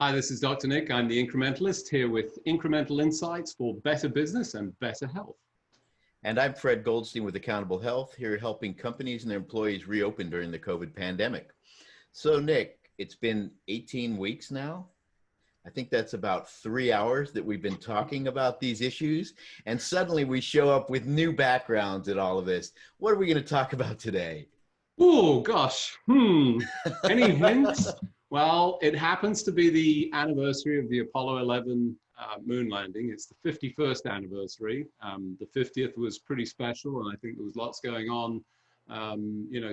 Hi, this is Dr. Nick. I'm the Incrementalist here with incremental insights for better business and better health. And I'm Fred Goldstein with Accountable Health, here helping companies and their employees reopen during the COVID pandemic. So Nick, it's been 18 weeks now. I think that's about 3 hours that we've been talking about these issues. And suddenly we show up with new backgrounds in all of this. What are we going to talk about today? Oh, gosh. Any hints? Well, it happens to be the anniversary of the Apollo 11 moon landing. It's the 51st anniversary. The 50th was pretty special, and I think there was lots going on,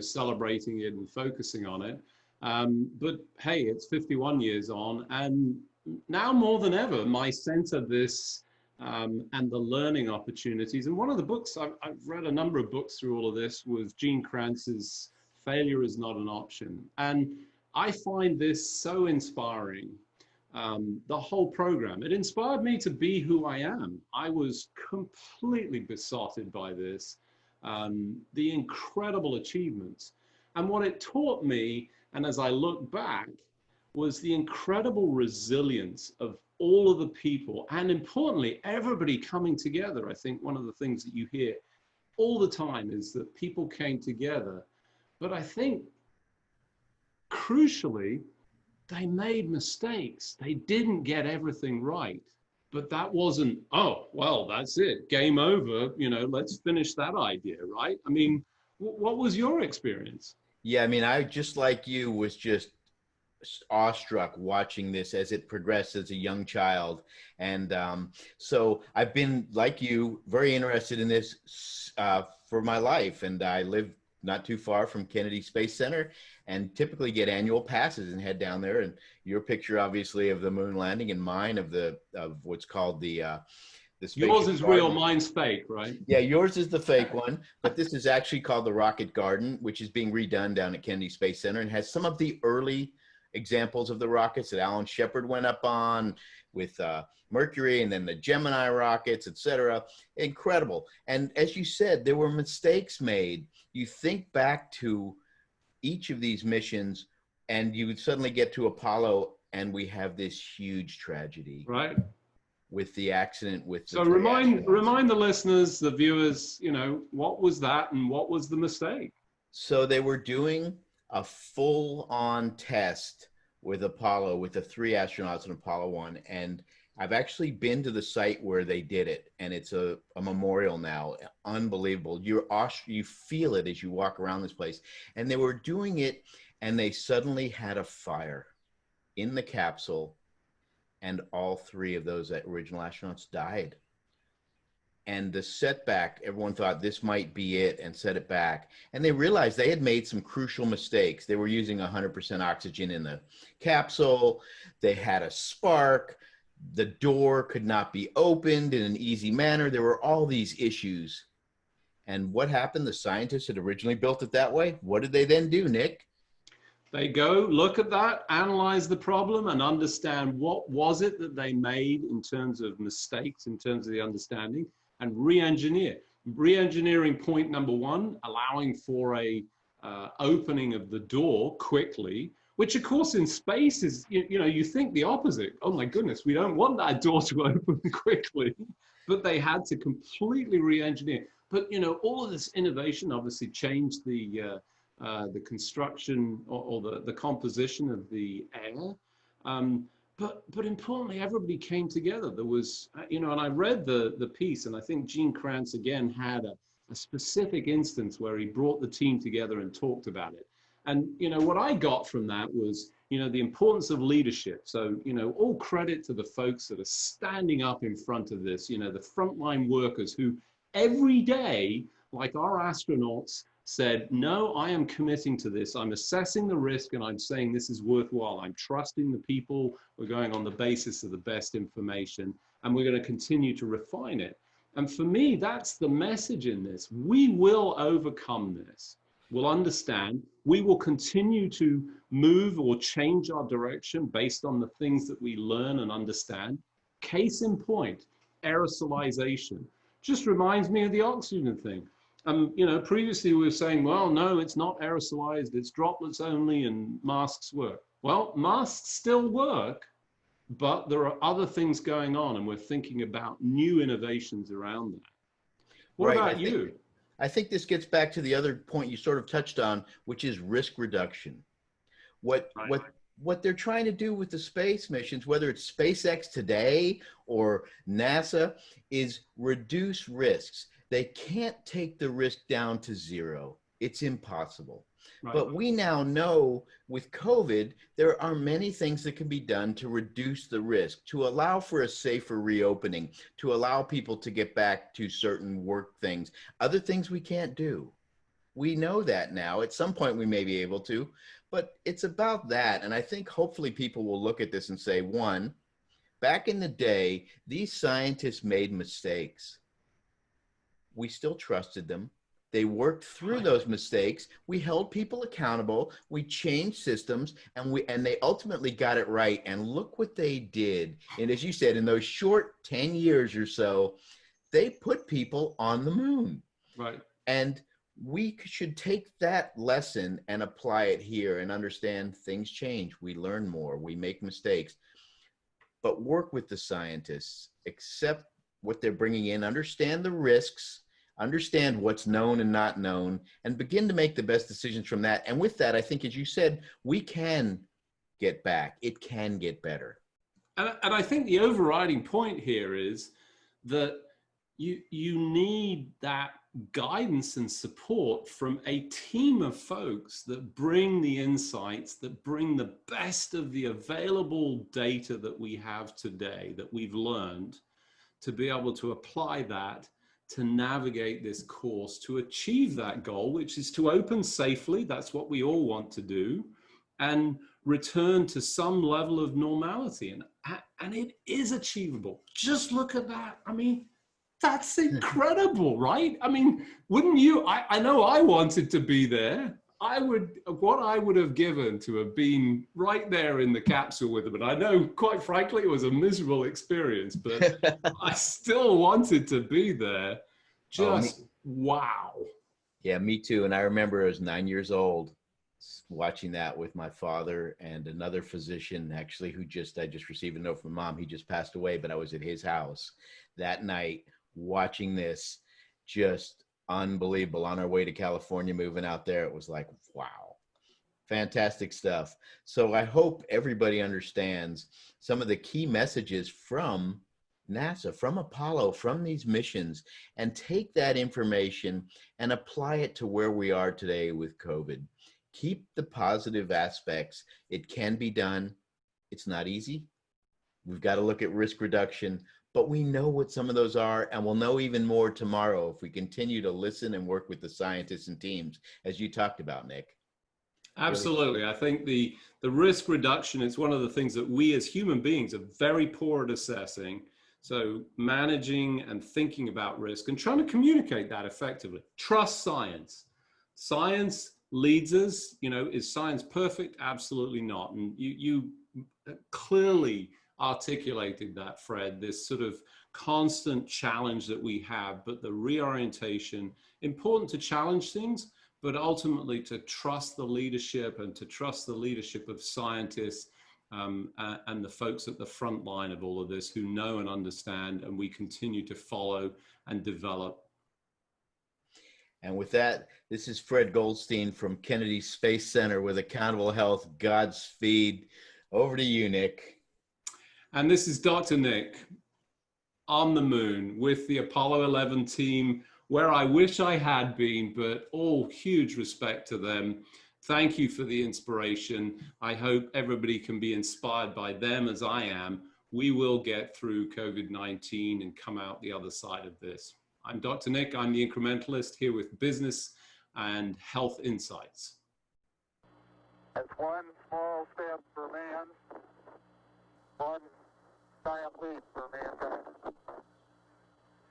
celebrating it and focusing on it. But hey, it's 51 years on, and now more than ever, my sense of this and the learning opportunities. And one of the books, I've read a number of books through all of this, was Gene Kranz's Failure is Not an Option. And I find this so inspiring, the whole program. It inspired me to be who I am. I was completely besotted by this, the incredible achievements. And what it taught me, and as I look back, was the incredible resilience of all of the people, and importantly, everybody coming together. I think one of the things that you hear all the time is that people came together, but I think crucially, they made mistakes. They didn't get everything right, but that wasn't, oh, well, that's it, game over, let's finish that idea, right? I mean, what was your experience? Yeah, I mean, I just like you was just awestruck watching this as it progressed as a young child. And so I've been, like you, very interested in this for my life. And I live not too far from Kennedy Space Center and typically get annual passes and head down there. And your picture, obviously, of the moon landing, and mine of what's called the Yours is garden. Real, mine's fake, right? Yeah, yours is the fake one, but this is actually called the Rocket Garden, which is being redone down at Kennedy Space Center and has some of the early examples of the rockets that Alan Shepard went up on with Mercury, and then the Gemini rockets, etc. Incredible. And as you said, there were mistakes made. You think back to each of these missions and you would suddenly get to Apollo and we have this huge tragedy. Right. With the accident with the So remind the listeners, the viewers, what was that and what was the mistake? So they were doing a full-on test with Apollo, with the 3 astronauts in Apollo 1. And I've actually been to the site where they did it, and it's a memorial now. Unbelievable. You feel it as you walk around this place. And they were doing it, and they suddenly had a fire in the capsule, and all 3 of those original astronauts died. And the setback, everyone thought this might be it and set it back. And they realized they had made some crucial mistakes. They were using 100% oxygen in the capsule. They had a spark. The door could not be opened in an easy manner. There were all these issues. And what happened? The scientists had originally built it that way. What did they then do, Nick? They go look at that, analyze the problem, and understand what was it that they made in terms of mistakes, in terms of the understanding, and re-engineer. Re-engineering point number 1, allowing for a opening of the door quickly, which of course in space is, you think the opposite. Oh my goodness, we don't want that door to open quickly, but they had to completely re-engineer. But all of this innovation obviously changed the construction or the composition of the air. But importantly, everybody came together. There was, and I read the piece, and I think Gene Kranz again had a specific instance where he brought the team together and talked about it. And, what I got from that was, the importance of leadership. So, all credit to the folks that are standing up in front of this, the frontline workers who every day, like our astronauts, said, no, I am committing to this. I'm assessing the risk and I'm saying this is worthwhile. I'm trusting the people. We're going on the basis of the best information, and we're going to continue to refine it. And for me, that's the message in this. We will overcome this. We'll understand. We will continue to move or change our direction based on the things that we learn and understand. Case in point, aerosolization. Just reminds me of the oxygen thing. Previously we were saying, well, no, it's not aerosolized, it's droplets only, and masks work. Well, masks still work, but there are other things going on, and we're thinking about new innovations around that. What Right. about you? I think this gets back to the other point you sort of touched on, which is risk reduction. What Right. what they're trying to do with the space missions, whether it's SpaceX today or NASA, is reduce risks. They can't take the risk down to zero. It's impossible. Right. But we now know with COVID, there are many things that can be done to reduce the risk, to allow for a safer reopening, to allow people to get back to certain work things, other things we can't do. We know that now. At some point, we may be able to, but it's about that. And I think hopefully people will look at this and say, one, back in the day, these scientists made mistakes. We still trusted them. They worked through those mistakes. We held people accountable. We changed systems, and they ultimately got it right. And look what they did. And as you said, in those short 10 years or so, they put people on the moon. Right. And we should take that lesson and apply it here and understand things change. We learn more, we make mistakes, but work with the scientists, accept what they're bringing in, understand the risks, understand what's known and not known, and begin to make the best decisions from that. And with that, I think, as you said, we can get back. It can get better. And I think the overriding point here is that you need that guidance and support from a team of folks that bring the insights, that bring the best of the available data that we have today, that we've learned, to be able to apply that to navigate this course, to achieve that goal, which is to open safely. That's what we all want to do, and return to some level of normality. And it is achievable. Just look at that. I mean, that's incredible, right? I mean, wouldn't you? I know I wanted to be there. What I would have given to have been right there in the capsule with them. And I know, quite frankly, it was a miserable experience, but I still wanted to be there. Just wow. Yeah, me too. And I remember I was 9 years old watching that with my father and another physician, actually, I just received a note from Mom. He just passed away, but I was at his house that night watching this. Just unbelievable. On our way to California, moving out there, it was like, wow, fantastic stuff. So I hope everybody understands some of the key messages from NASA, from Apollo, from these missions, and take that information and apply it to where we are today with COVID. Keep the positive aspects. It can be done. It's not easy. We've got to look at risk reduction, but we know what some of those are, and we'll know even more tomorrow if we continue to listen and work with the scientists and teams, as you talked about, Nick. Absolutely. I think the risk reduction is one of the things that we as human beings are very poor at assessing. So managing and thinking about risk and trying to communicate that effectively. Trust science. Science leads us. Is science perfect? Absolutely not. And you clearly articulated that, Fred, this sort of constant challenge that we have, but the reorientation, important to challenge things, but ultimately to trust the leadership and to trust the leadership of scientists and the folks at the front line of all of this who know and understand, and we continue to follow and develop. And with that, this is Fred Goldstein from Kennedy Space Center with Accountable Health. Godspeed. Over to you, Nick. And this is Dr. Nick on the moon with the Apollo 11 team, where I wish I had been, but all huge respect to them. Thank you for the inspiration. I hope everybody can be inspired by them as I am. We will get through COVID-19 and come out the other side of this. I'm Dr. Nick. I'm the Incrementalist here with business and health insights. It's one small step for man, one giant leap for mankind.